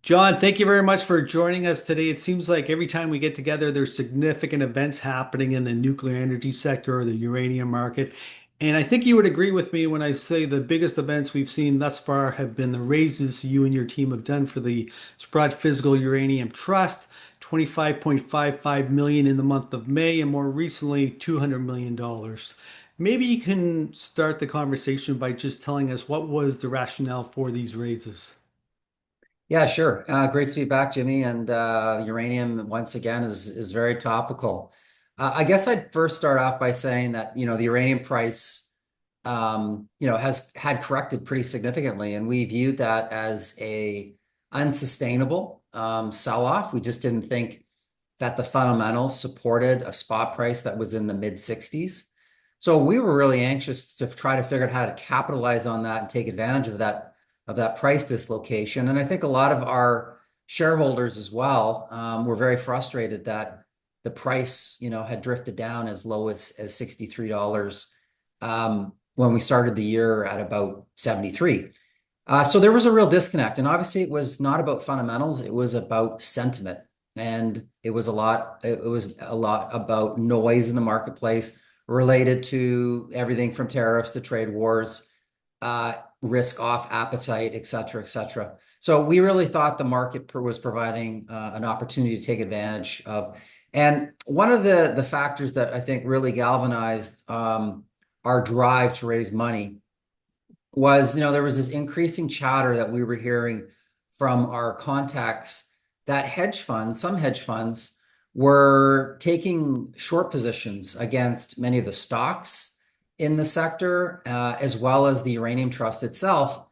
John, thank you very much for joining us today. It seems like every time we get together, there's significant events happening in the nuclear energy sector or the uranium market. And I think you would agree with me when I say the biggest events we've seen thus far have been the raises you and your team have done for the Sprott Physical Uranium Trust, 25.55 million in the month of May, and more recently, $200 million. Maybe you can start the conversation by just telling us what was the rationale for these raises. Yeah, sure. Great to be back, Jimmy. And uranium once again is very topical. I guess I'd first start off by saying that the uranium price has had corrected pretty significantly, and we viewed that as a unsustainable sell-off. We just didn't think that the fundamentals supported a spot price that was in the mid 60s. So we were really anxious to try to figure out how to capitalize on that and take advantage of that price dislocation. And I think a lot of our shareholders as well were very frustrated that the price, had drifted down as low as $63 when we started the year at about 73. So there was a real disconnect. And obviously it was not about fundamentals, it was about sentiment. And it was a lot about noise in the marketplace related to everything from tariffs to trade wars, risk off appetite, et cetera, et cetera. So we really thought the market was providing an opportunity to take advantage of. And one of the factors that I think really galvanized our drive to raise money was, there was this increasing chatter that we were hearing from our contacts that some hedge funds were taking short positions against many of the stocks in the sector, as well as the uranium trust itself.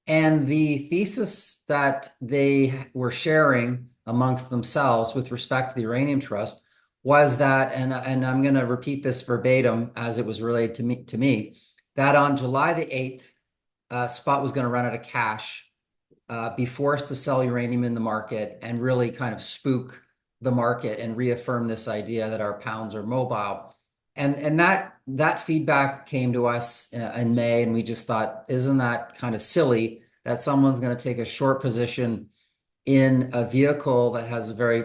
And the thesis that they were sharing amongst themselves with respect to the uranium trust was that, and I'm going to repeat this verbatim as it was relayed to me, that on July the 8th, Spot was going to run out of cash, be forced to sell uranium in the market and really kind of spook the market and reaffirm this idea that our pounds are mobile. And that feedback came to us in May, and we just thought, isn't that kind of silly that someone's going to take a short position in a vehicle that has very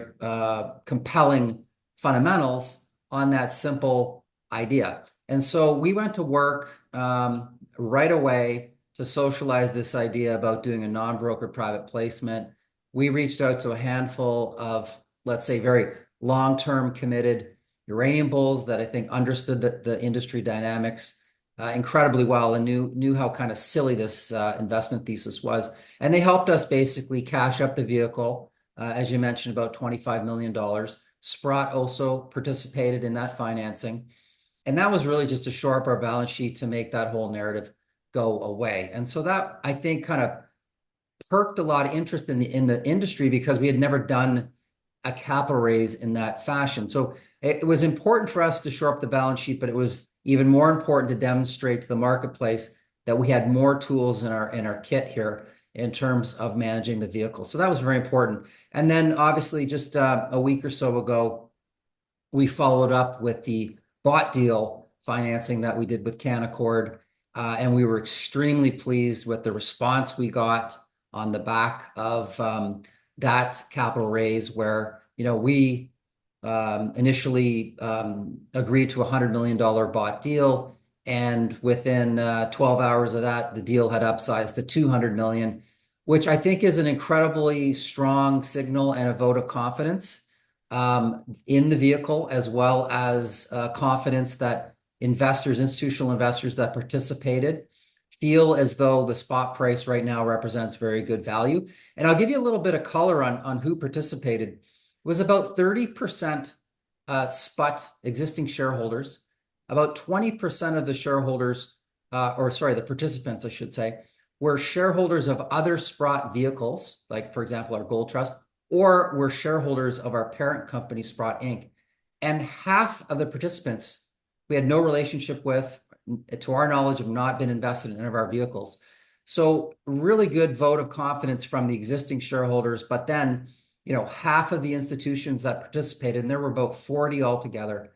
compelling fundamentals on that simple idea? And so we went to work right away to socialize this idea about doing a non-broker private placement. We reached out to a handful of, let's say, very long-term committed uranium bulls that I think understood the industry dynamics incredibly well and knew how kind of silly this investment thesis was. And they helped us basically cash up the vehicle, as you mentioned, about $25 million. Sprott also participated in that financing. And that was really just to shore up our balance sheet to make that whole narrative go away. And so that, I think, kind of perked a lot of interest in the industry because we had never done a capital raise in that fashion. So it was important for us to shore up the balance sheet, but it was even more important to demonstrate to the marketplace that we had more tools in our kit here in terms of managing the vehicle. So that was very important. And then obviously just a week or so ago, we followed up with the bought deal financing that we did with Canaccord. And we were extremely pleased with the response we got on the back of that capital raise, where we initially agreed to a $100 million bought deal, and within 12 hours of that, the deal had upsized to $200 million, which I think is an incredibly strong signal and a vote of confidence in the vehicle, as well as confidence that institutional investors that participated feel as though the spot price right now represents very good value. And I'll give you a little bit of color on who participated. It was about 30% Sprott existing shareholders, about 20% of the shareholders, the participants, I should say, were shareholders of other Sprott vehicles, like, for example, our gold trust, or were shareholders of our parent company, Sprott Inc. And half of the participants we had no relationship with, to our knowledge, have not been invested in any of our vehicles. So really good vote of confidence from the existing shareholders. But then, half of the institutions that participated, and there were about 40 altogether,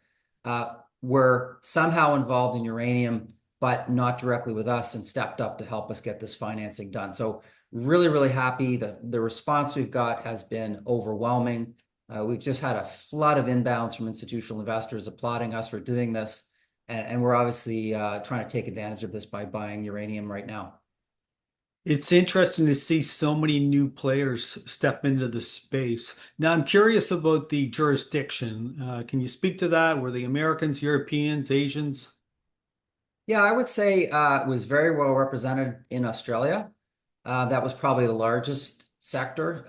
were somehow involved in uranium, but not directly with us, and stepped up to help us get this financing done. So really, really happy. The response we've got has been overwhelming. We've just had a flood of inbounds from institutional investors applauding us for doing this. And we're obviously trying to take advantage of this by buying uranium right now. It's interesting to see so many new players step into the space. Now, I'm curious about the jurisdiction. Can you speak to that? Were the Americans, Europeans, Asians? Yeah, I would say it was very well represented in Australia. That was probably the largest sector.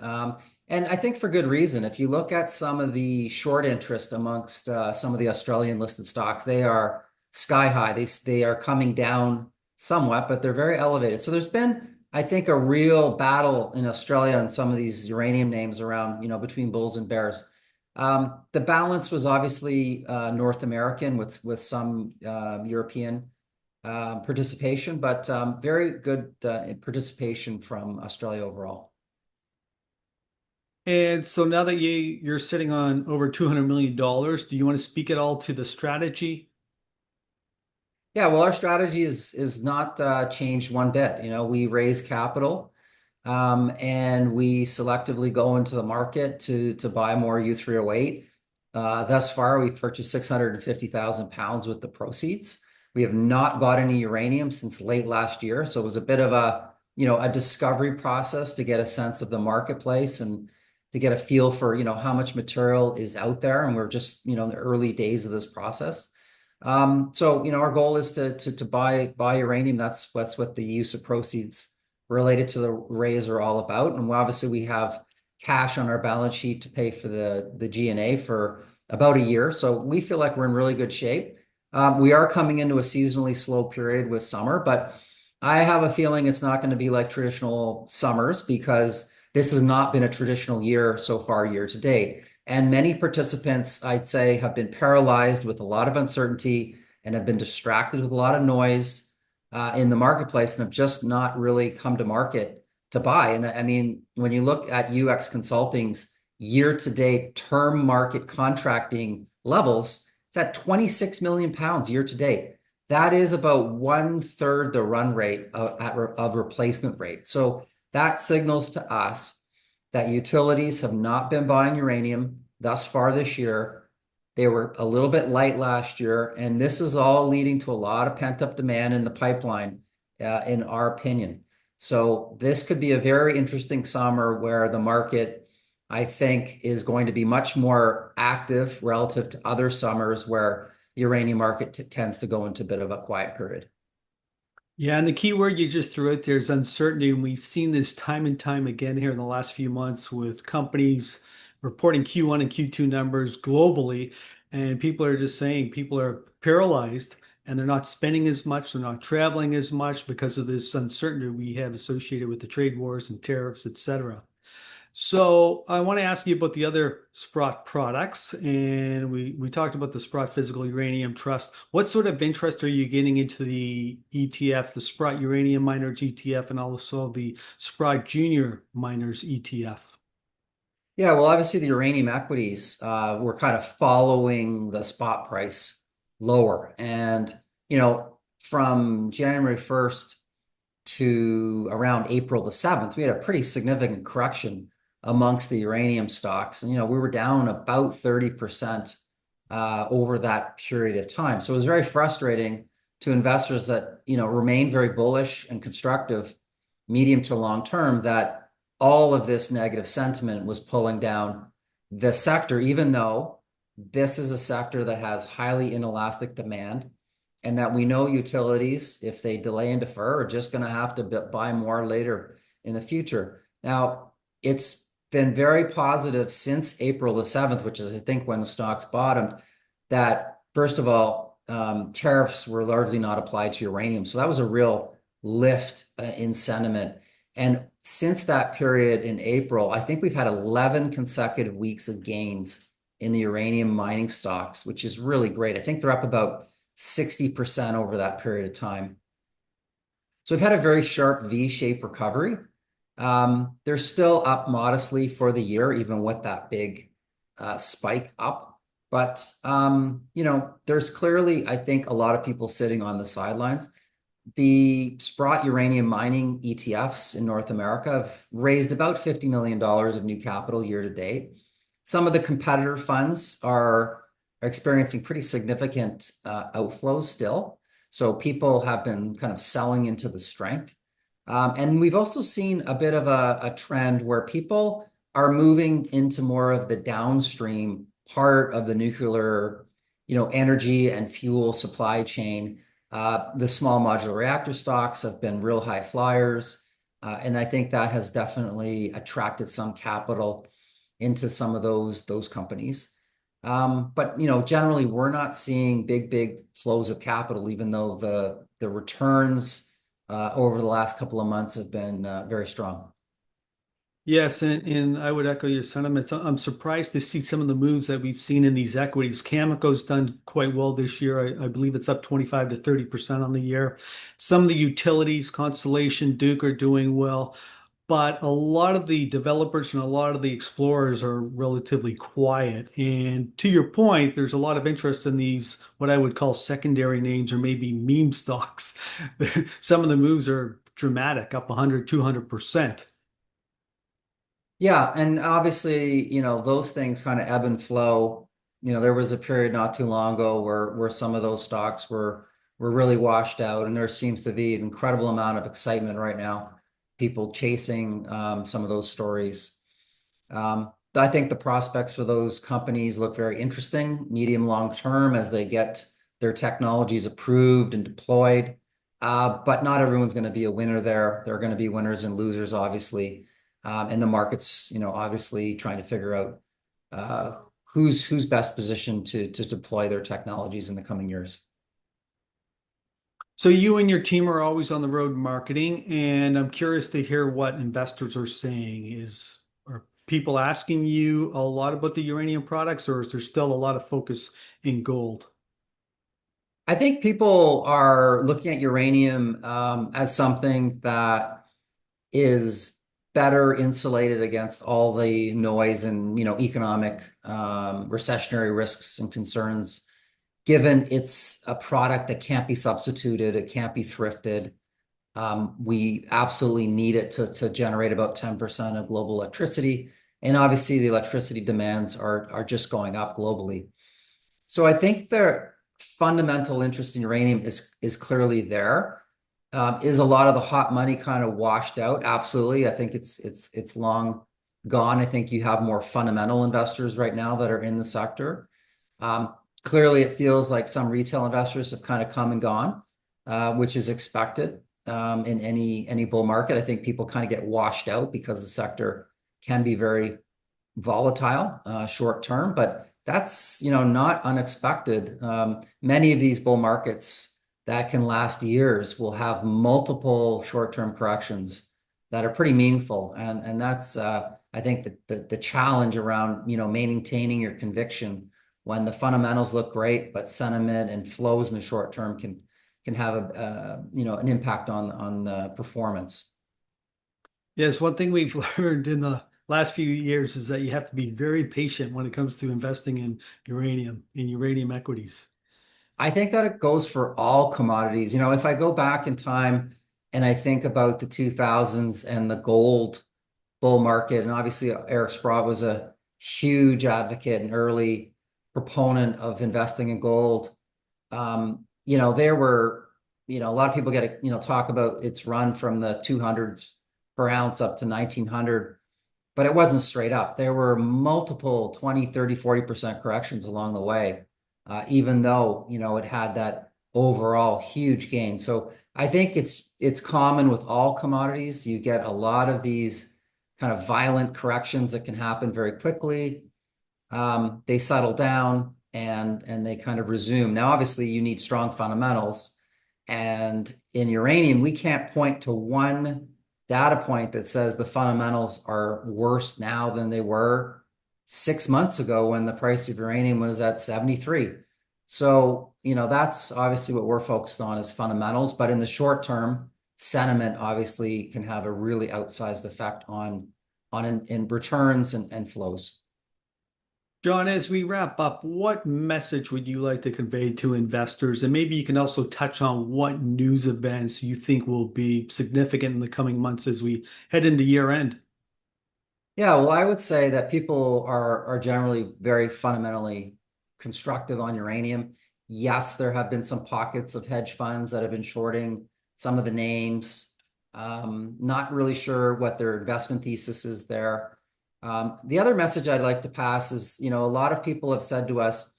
And I think for good reason. If you look at some of the short interest amongst some of the Australian listed stocks, they are sky high. They are coming down somewhat, but they're very elevated. So there's been, I think, a real battle in Australia and some of these uranium names around, between bulls and bears. The balance was obviously North American with some European participation, but very good participation from Australia overall. And so now that you're sitting on over $200 million, do you want to speak at all to the strategy? Yeah, well, our strategy is not changed one bit. We raise capital, and we selectively go into the market to buy more U3O8. Thus far, we've purchased 650,000 pounds with the proceeds. We have not bought any uranium since late last year, so it was a bit of a discovery process to get a sense of the marketplace and to get a feel for how much material is out there, and we're just in the early days of this process. So our goal is to buy uranium. That's what the use of proceeds related to the raise are all about. And obviously we have cash on our balance sheet to pay for the G&A for about a year. So we feel like we're in really good shape. We are coming into a seasonally slow period with summer, but I have a feeling it's not going to be like traditional summers because this has not been a traditional year so far, year to date. And many participants, I'd say, have been paralyzed with a lot of uncertainty and have been distracted with a lot of noise in the marketplace and have just not really come to market to buy. And I mean, when you look at UX Consulting's year-to-date term market contracting levels, it's at 26 million pounds year-to-date. That is about 1/3 the run rate of replacement rate. So that signals to us that utilities have not been buying uranium thus far this year. They were a little bit light last year, and this is all leading to a lot of pent-up demand in the pipeline, in our opinion. So this could be a very interesting summer where the market, I think, is going to be much more active relative to other summers where the uranium market tends to go into a bit of a quiet period. Yeah, and the key word you just threw out there is uncertainty. And we've seen this time and time again here in the last few months with companies reporting Q1 and Q2 numbers globally. And people are just saying people are paralyzed and they're not spending as much, they're not traveling as much because of this uncertainty we have associated with the trade wars and tariffs, et cetera. So I want to ask you about the other Sprott products, and we talked about the Sprott Physical Uranium Trust. What sort of interest are you getting into the ETFs, the Sprott Uranium Miners ETF, and also the Sprott Junior Miners ETF? Yeah, well, obviously the uranium equities were kind of following the spot price lower. And, from January 1st to around April the 7th, we had a pretty significant correction amongst the uranium stocks. And, we were down about 30% over that period of time. So it was very frustrating to investors that, remain very bullish and constructive, medium to long term, that all of this negative sentiment was pulling down the sector, even though this is a sector that has highly inelastic demand and that we know utilities, if they delay and defer, are just going to have to buy more later in the future. Now, it's been very positive since April the 7th, which is, I think, when the stocks bottomed, that first of all, tariffs were largely not applied to uranium. So that was a real lift in sentiment. And since that period in April, I think we've had 11 consecutive weeks of gains in the uranium mining stocks, which is really great. I think they're up about 60% over that period of time. So we've had a very sharp V-shaped recovery. They're still up modestly for the year, even with that big spike up. But, there's clearly, I think, a lot of people sitting on the sidelines. the Sprott uranium mining ETFs in North America have raised about $50 million of new capital year to date. Some of the competitor funds are experiencing pretty significant outflows still. So people have been kind of selling into the strength. And we've also seen a bit of a trend where people are moving into more of the downstream part of the nuclear, energy and fuel supply chain. The small modular reactor stocks have been real high flyers. And I think that has definitely attracted some capital into some of those companies. But generally we're not seeing big flows of capital, even though the returns over the last couple of months have been very strong. Yes, and I would echo your sentiments. I'm surprised to see some of the moves that we've seen in these equities. Cameco's done quite well this year. I believe it's up 25 to 30% on the year. Some of the utilities, Constellation, Duke are doing well, but a lot of the developers and a lot of the explorers are relatively quiet. And to your point, there's a lot of interest in these, what I would call secondary names or maybe meme stocks. Some of the moves are dramatic, up 100, 200%. Yeah, and obviously, those things kind of ebb and flow. There was a period not too long ago where some of those stocks were really washed out, and there seems to be an incredible amount of excitement right now, people chasing some of those stories. I think the prospects for those companies look very interesting, medium long term, as they get their technologies approved and deployed. But not everyone's going to be a winner there. There are going to be winners and losers, obviously. And the market's, obviously trying to figure out who's best positioned to deploy their technologies in the coming years. So you and your team are always on the road marketing, and I'm curious to hear what investors are saying. Are people asking you a lot about the uranium products, or is there still a lot of focus in gold? I think people are looking at uranium as something that is better insulated against all the noise and economic recessionary risks and concerns, given it's a product that can't be substituted, it can't be thrifted. We absolutely need it to generate about 10% of global electricity. And obviously the electricity demands are just going up globally. So I think their fundamental interest in uranium is clearly there. Is a lot of the hot money kind of washed out? Absolutely. I think it's long gone. I think you have more fundamental investors right now that are in the sector. Clearly, it feels like some retail investors have kind of come and gone, which is expected in any bull market. I think people kind of get washed out because the sector can be very volatile short term, but that's not unexpected. Many of these bull markets that can last years will have multiple short-term corrections that are pretty meaningful, and that's I think the challenge around maintaining your conviction when the fundamentals look great, but sentiment and flows in the short term can have an impact on the performance. Yes, one thing we've learned in the last few years is that you have to be very patient when it comes to investing in uranium equities. I think that it goes for all commodities. If I go back in time and I think about the 2000s and the gold bull market, and obviously Eric Sprott was a huge advocate and early proponent of investing in gold. There were, a lot of people get to, talk about its run from the 200s per ounce up to 1900, but it wasn't straight up. There were multiple 20, 30, 40% corrections along the way, even though, it had that overall huge gain. So I think it's common with all commodities. You get a lot of these kind of violent corrections that can happen very quickly. They settle down and they kind of resume. Now, obviously, you need strong fundamentals. And in uranium, we can't point to one data point that says the fundamentals are worse now than they were 6 months ago when the price of uranium was at 73. So, that's obviously what we're focused on is fundamentals. But in the short term, sentiment obviously can have a really outsized effect on in returns and flows. John, as we wrap up, what message would you like to convey to investors? And maybe you can also touch on what news events you think will be significant in the coming months as we head into year end. Yeah, well, I would say that people are generally very fundamentally constructive on uranium. Yes, there have been some pockets of hedge funds that have been shorting some of the names. Not really sure what their investment thesis is there. The other message I'd like to pass is, a lot of people have said to us,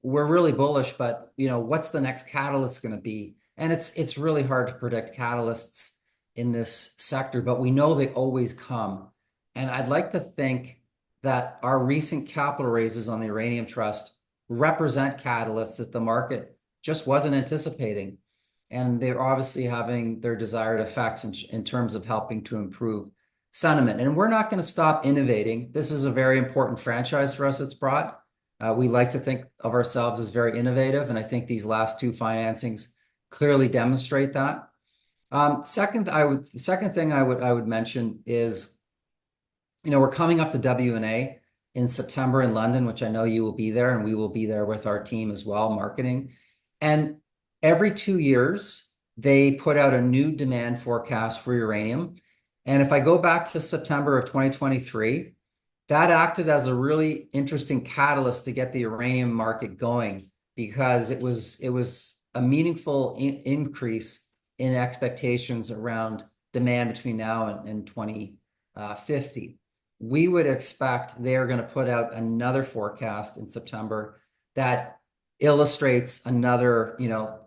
we're really bullish, but what's the next catalyst going to be? And it's really hard to predict catalysts in this sector, but we know they always come. And I'd like to think that our recent capital raises on the Uranium Trust represent catalysts that the market just wasn't anticipating. And they're obviously having their desired effects in terms of helping to improve sentiment. And we're not going to stop innovating. This is a very important franchise for us at Sprott. We like to think of ourselves as very innovative, and I think these last two financings clearly demonstrate that. Second thing I would mention is, we're coming up to WNA in September in London, which I know you will be there, and we will be there with our team as well, marketing. And every 2 years, they put out a new demand forecast for uranium. And if I go back to September of 2023, that acted as a really interesting catalyst to get the uranium market going, because it was a meaningful increase in expectations around demand between now and 2050. We would expect they're going to put out another forecast in September that illustrates another,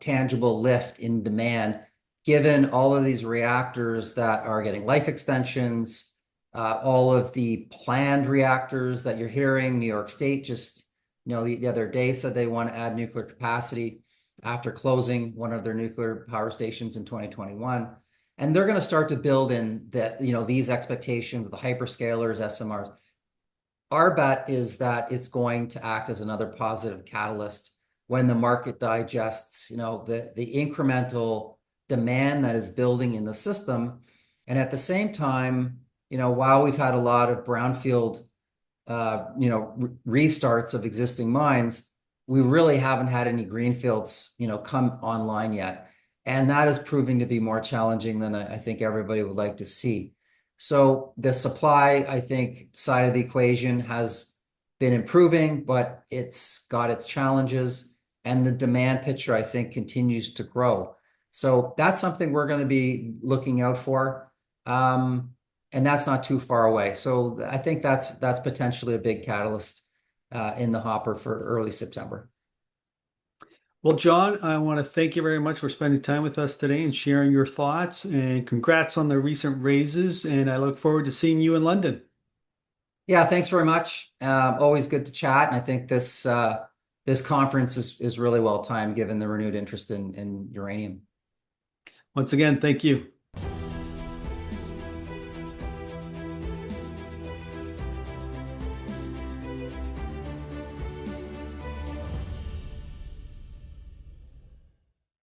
tangible lift in demand, given all of these reactors that are getting life extensions, all of the planned reactors that you're hearing. New York State just, the other day said they want to add nuclear capacity after closing one of their nuclear power stations in 2021. And they're going to start to build in that, these expectations, the hyperscalers, SMRs. Our bet is that it's going to act as another positive catalyst when the market digests, the incremental demand that is building in the system. And at the same time, while we've had a lot of brownfield, restarts of existing mines, we really haven't had any greenfields, come online yet. And that is proving to be more challenging than I think everybody would like to see. So the supply, I think, side of the equation has been improving, but it's got its challenges. And the demand picture, I think, continues to grow. So that's something we're going to be looking out for. And that's not too far away. So I think that's potentially a big catalyst in the hopper for early September. Well, John, I want to thank you very much for spending time with us today and sharing your thoughts. And congrats on the recent raises. And I look forward to seeing you in London. Yeah, thanks very much. Always good to chat. And I think this conference is really well timed given the renewed interest in uranium. Once again, thank you.